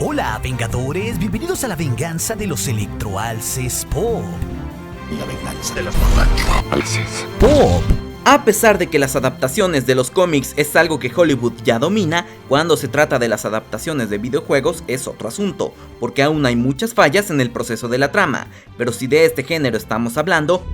Hola, Vengadores, bienvenidos a la venganza de los electroalces Pop. La venganza de los electroalces Pop. A pesar de que las adaptaciones de los cómics es algo que Hollywood ya domina, cuando se trata de las adaptaciones de videojuegos es otro asunto, porque aún hay muchas fallas en el proceso de la trama, pero si de este género estamos hablando,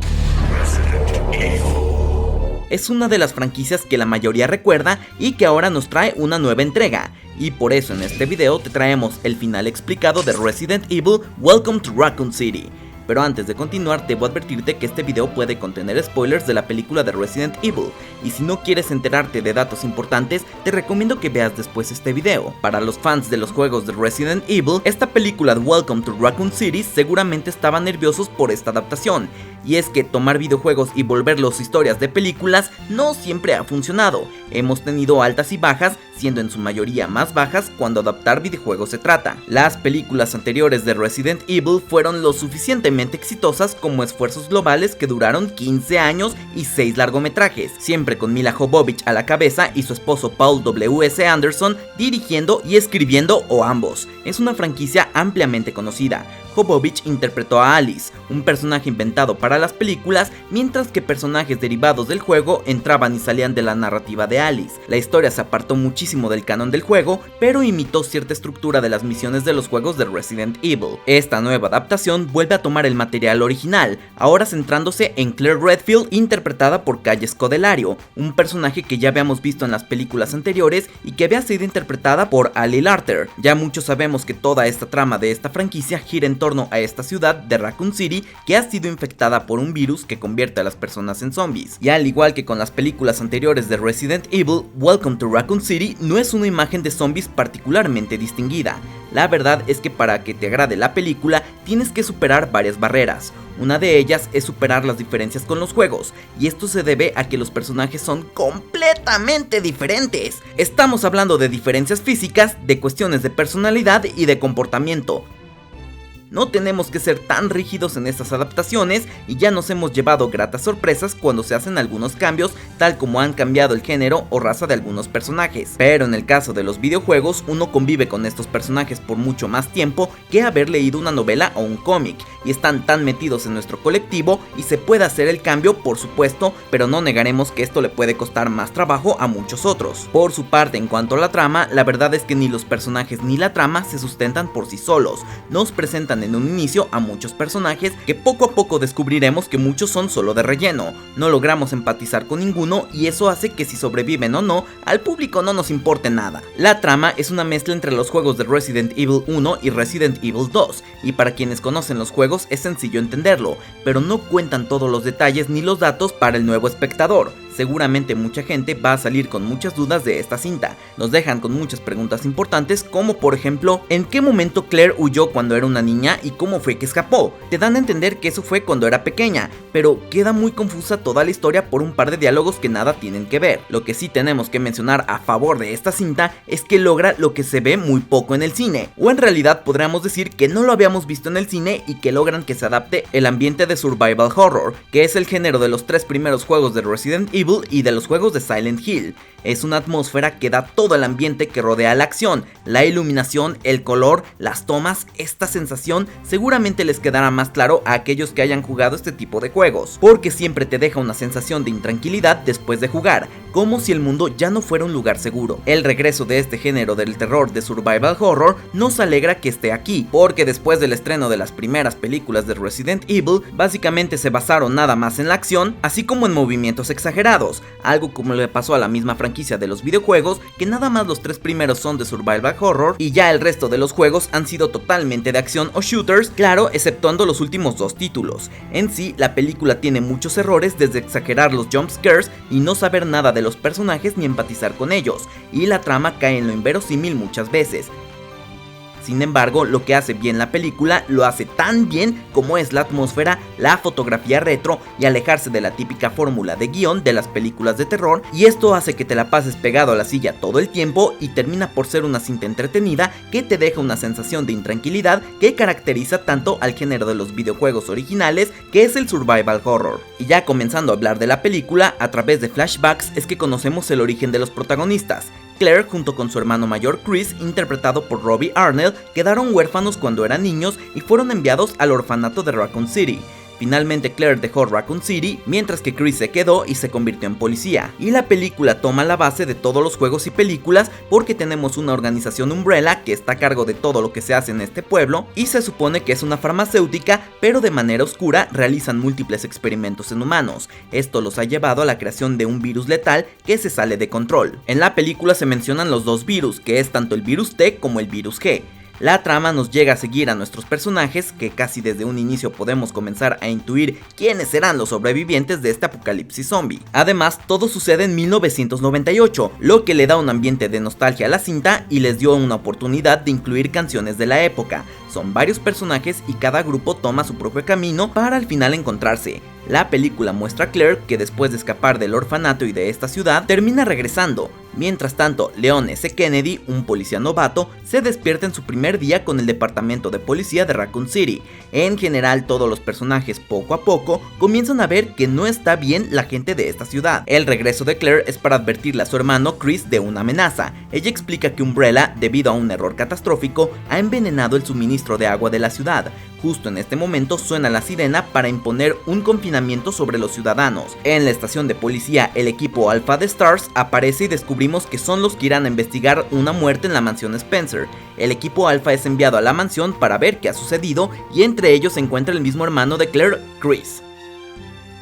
es una de las franquicias que la mayoría recuerda y que ahora nos trae una nueva entrega, y por eso en este video te traemos el final explicado de Resident Evil Welcome to Raccoon City. Pero antes de continuar, debo advertirte que este video puede contener spoilers de la película de Resident Evil, y si no quieres enterarte de datos importantes, te recomiendo que veas después este video. Para los fans de los juegos de Resident Evil, esta película de Welcome to Raccoon City seguramente estaban nerviosos por esta adaptación, y es que tomar videojuegos y volverlos historias de películas no siempre ha funcionado. Hemos tenido altas y bajas, siendo en su mayoría más bajas cuando adaptar videojuegos se trata. Las películas anteriores de Resident Evil fueron lo suficientemente exitosas como esfuerzos globales que duraron 15 años y 6 largometrajes, siempre con Mila Jovovich a la cabeza y su esposo Paul W.S. Anderson dirigiendo y escribiendo, o ambos. Es una franquicia ampliamente conocida. Jovovich interpretó a Alice, un personaje inventado para las películas, mientras que personajes derivados del juego entraban y salían de la narrativa de Alice. La historia se apartó muchísimo del canon del juego, pero imitó cierta estructura de las misiones de los juegos de Resident Evil. Esta nueva adaptación vuelve a tomar el material original, ahora centrándose en Claire Redfield, interpretada por Kaya Scodelario, un personaje que ya habíamos visto en las películas anteriores y que había sido interpretada por Ali Larter. Ya muchos sabemos que toda esta trama de esta franquicia gira en torno a esta ciudad de Raccoon City, que ha sido infectada por un virus que convierte a las personas en zombies. Y al igual que con las películas anteriores de Resident Evil, Welcome to Raccoon City no es una imagen de zombies particularmente distinguida. La verdad es que para que te agrade la película tienes que superar varias barreras. Una de ellas es superar las diferencias con los juegos, y esto se debe a que los personajes son completamente diferentes. Estamos hablando de diferencias físicas, de cuestiones de personalidad y de comportamiento. No tenemos que ser tan rígidos en estas adaptaciones y ya nos hemos llevado gratas sorpresas cuando se hacen algunos cambios, tal como han cambiado el género o raza de algunos personajes. Pero en el caso de los videojuegos, uno convive con estos personajes por mucho más tiempo que haber leído una novela o un cómic, y están tan metidos en nuestro colectivo y se puede hacer el cambio, por supuesto, pero no negaremos que esto le puede costar más trabajo a muchos otros. Por su parte, en cuanto a la trama, la verdad es que ni los personajes ni la trama se sustentan por sí solos. Nos presentan en un inicio a muchos personajes que poco a poco descubriremos que muchos son solo de relleno. No logramos empatizar con ninguno y eso hace que si sobreviven o no, al público no nos importe nada. La trama es una mezcla entre los juegos de Resident Evil 1 y Resident Evil 2, y para quienes conocen los juegos es sencillo entenderlo, pero no cuentan todos los detalles ni los datos para el nuevo espectador. Seguramente mucha gente va a salir con muchas dudas de esta cinta. Nos dejan con muchas preguntas importantes, como por ejemplo, ¿en qué momento Claire huyó cuando era una niña y cómo fue que escapó? Te dan a entender que eso fue cuando era pequeña, pero queda muy confusa toda la historia por un par de diálogos que nada tienen que ver. Lo que sí tenemos que mencionar a favor de esta cinta es que logra lo que se ve muy poco en el cine, o en realidad podríamos decir que no lo habíamos visto en el cine y que logran que se adapte el ambiente de survival horror, que es el género de los 3 primeros juegos de Resident Evil y de los juegos de Silent Hill. Es una atmósfera que da todo el ambiente que rodea la acción, la iluminación, el color, las tomas. Esta sensación seguramente les quedará más claro a aquellos que hayan jugado este tipo de juegos, porque siempre te deja una sensación de intranquilidad después de jugar, como si el mundo ya no fuera un lugar seguro. El regreso de este género del terror de survival horror nos alegra que esté aquí, porque después del estreno de las primeras películas de Resident Evil, básicamente se basaron nada más en la acción, así como en movimientos exagerados, algo como le pasó a la misma franquicia de los videojuegos, que nada más los 3 primeros son de survival horror y ya el resto de los juegos han sido totalmente de acción o shooters, claro, exceptuando los últimos 2 títulos. En sí, la película tiene muchos errores, desde exagerar los jump scares y no saber nada de los personajes ni empatizar con ellos, y la trama cae en lo inverosímil muchas veces. Sin embargo, lo que hace bien la película lo hace tan bien como es la atmósfera, la fotografía retro y alejarse de la típica fórmula de guión de las películas de terror, y esto hace que te la pases pegado a la silla todo el tiempo y termina por ser una cinta entretenida que te deja una sensación de intranquilidad que caracteriza tanto al género de los videojuegos originales, que es el survival horror. Y ya comenzando a hablar de la película, a través de flashbacks es que conocemos el origen de los protagonistas. Claire junto con su hermano mayor Chris, interpretado por Robbie Arnold, quedaron huérfanos cuando eran niños y fueron enviados al orfanato de Raccoon City. Finalmente Claire dejó Raccoon City, mientras que Chris se quedó y se convirtió en policía. Y la película toma la base de todos los juegos y películas porque tenemos una organización Umbrella que está a cargo de todo lo que se hace en este pueblo y se supone que es una farmacéutica, pero de manera oscura realizan múltiples experimentos en humanos. Esto los ha llevado a la creación de un virus letal que se sale de control. En la película se mencionan los dos virus, que es tanto el virus T como el virus G. La trama nos llega a seguir a nuestros personajes, que casi desde un inicio podemos comenzar a intuir quiénes serán los sobrevivientes de este apocalipsis zombie. Además, todo sucede en 1998, lo que le da un ambiente de nostalgia a la cinta y les dio una oportunidad de incluir canciones de la época. Son varios personajes y cada grupo toma su propio camino para al final encontrarse. La película muestra a Claire que después de escapar del orfanato y de esta ciudad, termina regresando. Mientras tanto, Leon S. Kennedy, un policía novato, se despierta en su primer día con el departamento de policía de Raccoon City. En general, todos los personajes poco a poco comienzan a ver que no está bien la gente de esta ciudad. El regreso de Claire es para advertirle a su hermano Chris de una amenaza. Ella explica que Umbrella, debido a un error catastrófico, ha envenenado el suministro de agua de la ciudad. Justo en este momento suena la sirena para imponer un confinamiento sobre los ciudadanos. En la estación de policía, el equipo Alpha de STARS aparece y descubrimos que son los que irán a investigar una muerte en la mansión Spencer. El equipo Alpha es enviado a la mansión para ver qué ha sucedido y entre ellos se encuentra el mismo hermano de Claire, Chris.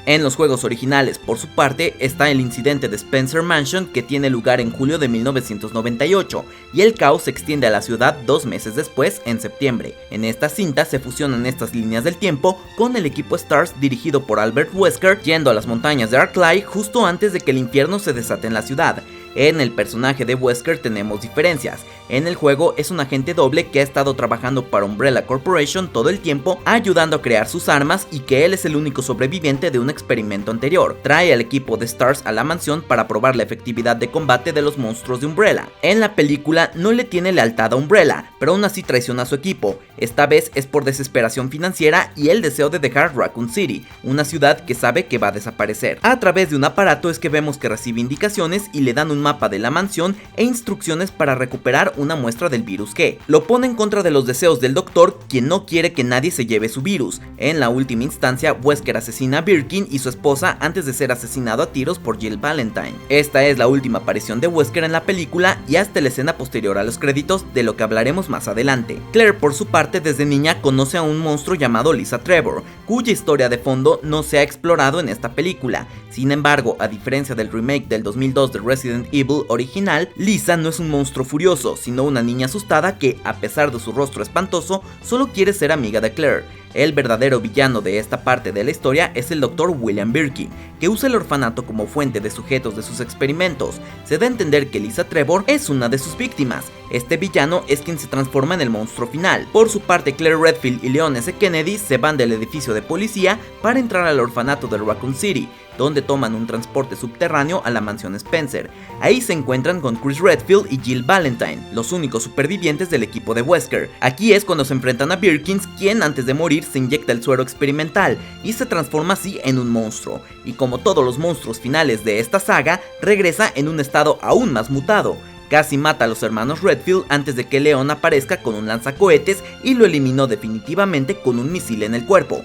En los juegos originales, por su parte, está el incidente de Spencer Mansion que tiene lugar en julio de 1998 y el caos se extiende a la ciudad 2 meses después, en septiembre. En esta cinta se fusionan estas líneas del tiempo con el equipo STARS dirigido por Albert Wesker yendo a las montañas de Arklay justo antes de que el infierno se desate en la ciudad. En el personaje de Wesker tenemos diferencias. En el juego es un agente doble que ha estado trabajando para Umbrella Corporation todo el tiempo, ayudando a crear sus armas y que él es el único sobreviviente de un experimento anterior. Trae al equipo de STARS a la mansión para probar la efectividad de combate de los monstruos de Umbrella. En la película no le tiene lealtad a Umbrella, pero aún así traiciona a su equipo. Esta vez es por desesperación financiera y el deseo de dejar Raccoon City, una ciudad que sabe que va a desaparecer. A través de un aparato es que vemos que recibe indicaciones y le dan un mapa de la mansión e instrucciones para recuperar una muestra del virus G. Lo pone en contra de los deseos del doctor, quien no quiere que nadie se lleve su virus. En la última instancia, Wesker asesina a Birkin y su esposa antes de ser asesinado a tiros por Jill Valentine. Esta es la última aparición de Wesker en la película y hasta la escena posterior a los créditos, de lo que hablaremos más adelante. Claire, por su parte, desde niña conoce a un monstruo llamado Lisa Trevor, cuya historia de fondo no se ha explorado en esta película. Sin embargo, a diferencia del remake del 2002 de Resident Evil original, Lisa no es un monstruo furioso, sino una niña asustada que, a pesar de su rostro espantoso, solo quiere ser amiga de Claire. El verdadero villano de esta parte de la historia es el Dr. William Birkin, que usa el orfanato como fuente de sujetos de sus experimentos. Se da a entender que Lisa Trevor es una de sus víctimas. Este villano es quien se transforma en el monstruo final. Por su parte, Claire Redfield y Leon S. Kennedy se van del edificio de policía para entrar al orfanato de Raccoon City, donde toman un transporte subterráneo a la mansión Spencer. Ahí se encuentran con Chris Redfield y Jill Valentine, los únicos supervivientes del equipo de Wesker. Aquí es cuando se enfrentan a Birkins, quien antes de morir se inyecta el suero experimental y se transforma así en un monstruo. Y como todos los monstruos finales de esta saga, regresa en un estado aún más mutado. Casi mata a los hermanos Redfield antes de que Leon aparezca con un lanzacohetes y lo eliminó definitivamente con un misil en el cuerpo.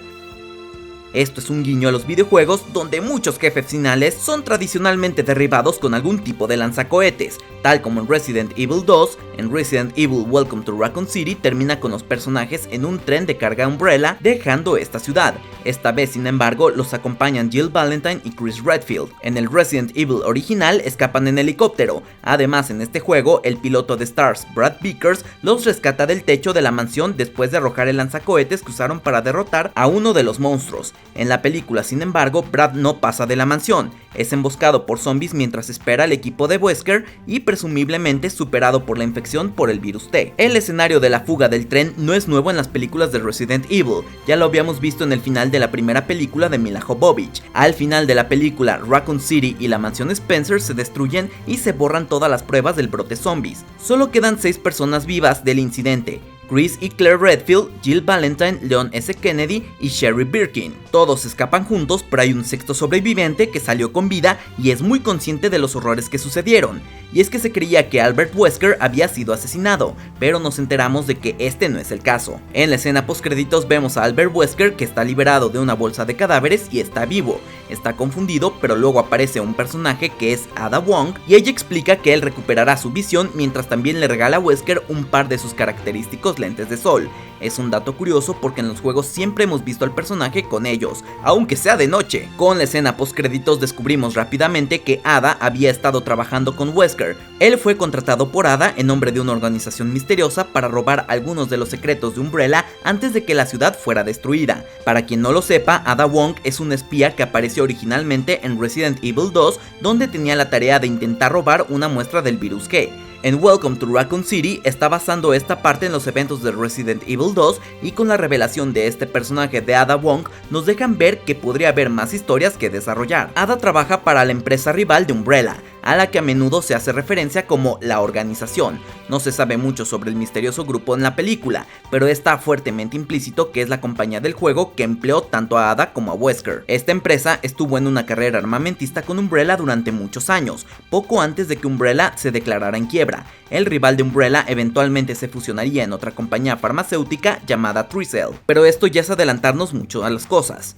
Esto es un guiño a los videojuegos, donde muchos jefes finales son tradicionalmente derribados con algún tipo de lanzacohetes, tal como en Resident Evil 2. En Resident Evil Welcome to Raccoon City termina con los personajes en un tren de carga Umbrella dejando esta ciudad. Esta vez, sin embargo, los acompañan Jill Valentine y Chris Redfield. En el Resident Evil original escapan en helicóptero. Además, en este juego, el piloto de STARS, Brad Vickers, los rescata del techo de la mansión después de arrojar el lanzacohetes que usaron para derrotar a uno de los monstruos. En la película, sin embargo, Brad no pasa de la mansión. Es emboscado por zombies mientras espera al equipo de Wesker y presumiblemente superado por la infección por el virus T. El escenario de la fuga del tren no es nuevo en las películas de Resident Evil, ya lo habíamos visto en el final de la primera película de Milla Jovovich. Al final de la película, Raccoon City y la mansión Spencer se destruyen y se borran todas las pruebas del brote zombies. Solo quedan 6 personas vivas del incidente. Chris y Claire Redfield, Jill Valentine, Leon S. Kennedy y Sherry Birkin. Todos escapan juntos, pero hay un sexto sobreviviente que salió con vida y es muy consciente de los horrores que sucedieron. Y es que se creía que Albert Wesker había sido asesinado, pero nos enteramos de que este no es el caso. En la escena postcréditos vemos a Albert Wesker que está liberado de una bolsa de cadáveres y está vivo. Está confundido, pero luego aparece un personaje que es Ada Wong y ella explica que él recuperará su visión mientras también le regala a Wesker un par de sus característicos lentes de sol. Es un dato curioso porque en los juegos siempre hemos visto al personaje con ellos, aunque sea de noche. Con la escena postcréditos descubrimos rápidamente que Ada había estado trabajando con Wesker. Él fue contratado por Ada en nombre de una organización misteriosa para robar algunos de los secretos de Umbrella antes de que la ciudad fuera destruida. Para quien no lo sepa, Ada Wong es una espía que apareció originalmente en Resident Evil 2, donde tenía la tarea de intentar robar una muestra del virus G. En Welcome to Raccoon City está basando esta parte en los eventos de Resident Evil 2 y con la revelación de este personaje de Ada Wong nos dejan ver que podría haber más historias que desarrollar. Ada trabaja para la empresa rival de Umbrella, a la que a menudo se hace referencia como la organización. No se sabe mucho sobre el misterioso grupo en la película, pero está fuertemente implícito que es la compañía del juego que empleó tanto a Ada como a Wesker. Esta empresa estuvo en una carrera armamentista con Umbrella durante muchos años, poco antes de que Umbrella se declarara en quiebra. El rival de Umbrella eventualmente se fusionaría en otra compañía farmacéutica llamada Tricell, pero esto ya es adelantarnos mucho a las cosas.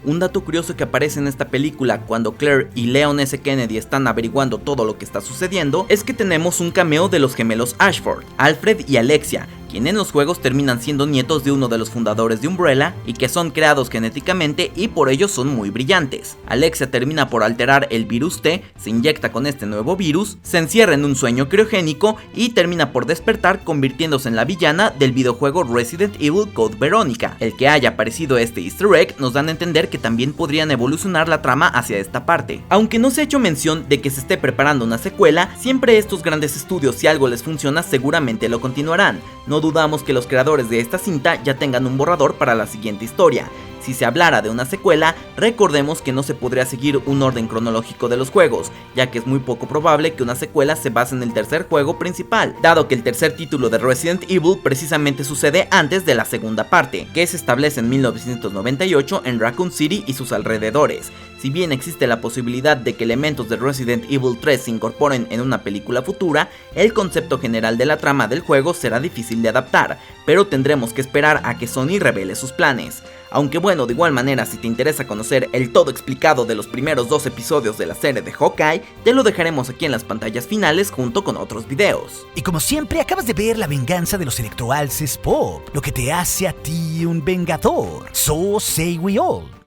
Un dato curioso que aparece en esta película cuando Claire y Leon S. Kennedy están averiguando todo lo que está sucediendo es que tenemos un cameo de los gemelos Ashford, Alfred y Alexia, quienes en los juegos terminan siendo nietos de uno de los fundadores de Umbrella y que son creados genéticamente y por ello son muy brillantes. Alexia termina por alterar el virus T, se inyecta con este nuevo virus, se encierra en un sueño criogénico y termina por despertar convirtiéndose en la villana del videojuego Resident Evil Code Veronica. El que haya aparecido este easter egg nos dan a entender que también podrían evolucionar la trama hacia esta parte. Aunque no se ha hecho mención de que se esté preparando una secuela, siempre estos grandes estudios, si algo les funciona, seguramente lo continuarán. No dudamos que los creadores de esta cinta ya tengan un borrador para la siguiente historia. Si se hablara de una secuela, recordemos que no se podría seguir un orden cronológico de los juegos, ya que es muy poco probable que una secuela se base en el tercer juego principal, dado que el tercer título de Resident Evil precisamente sucede antes de la segunda parte, que se establece en 1998 en Raccoon City y sus alrededores. Si bien existe la posibilidad de que elementos de Resident Evil 3 se incorporen en una película futura, el concepto general de la trama del juego será difícil de adaptar, pero tendremos que esperar a que Sony revele sus planes. Aunque bueno, de igual manera, si te interesa conocer el todo explicado de los primeros 2 episodios de la serie de Hawkeye, te lo dejaremos aquí en las pantallas finales junto con otros videos. Y como siempre, acabas de ver la venganza de los electroalces pop, lo que te hace a ti un vengador. So say we all.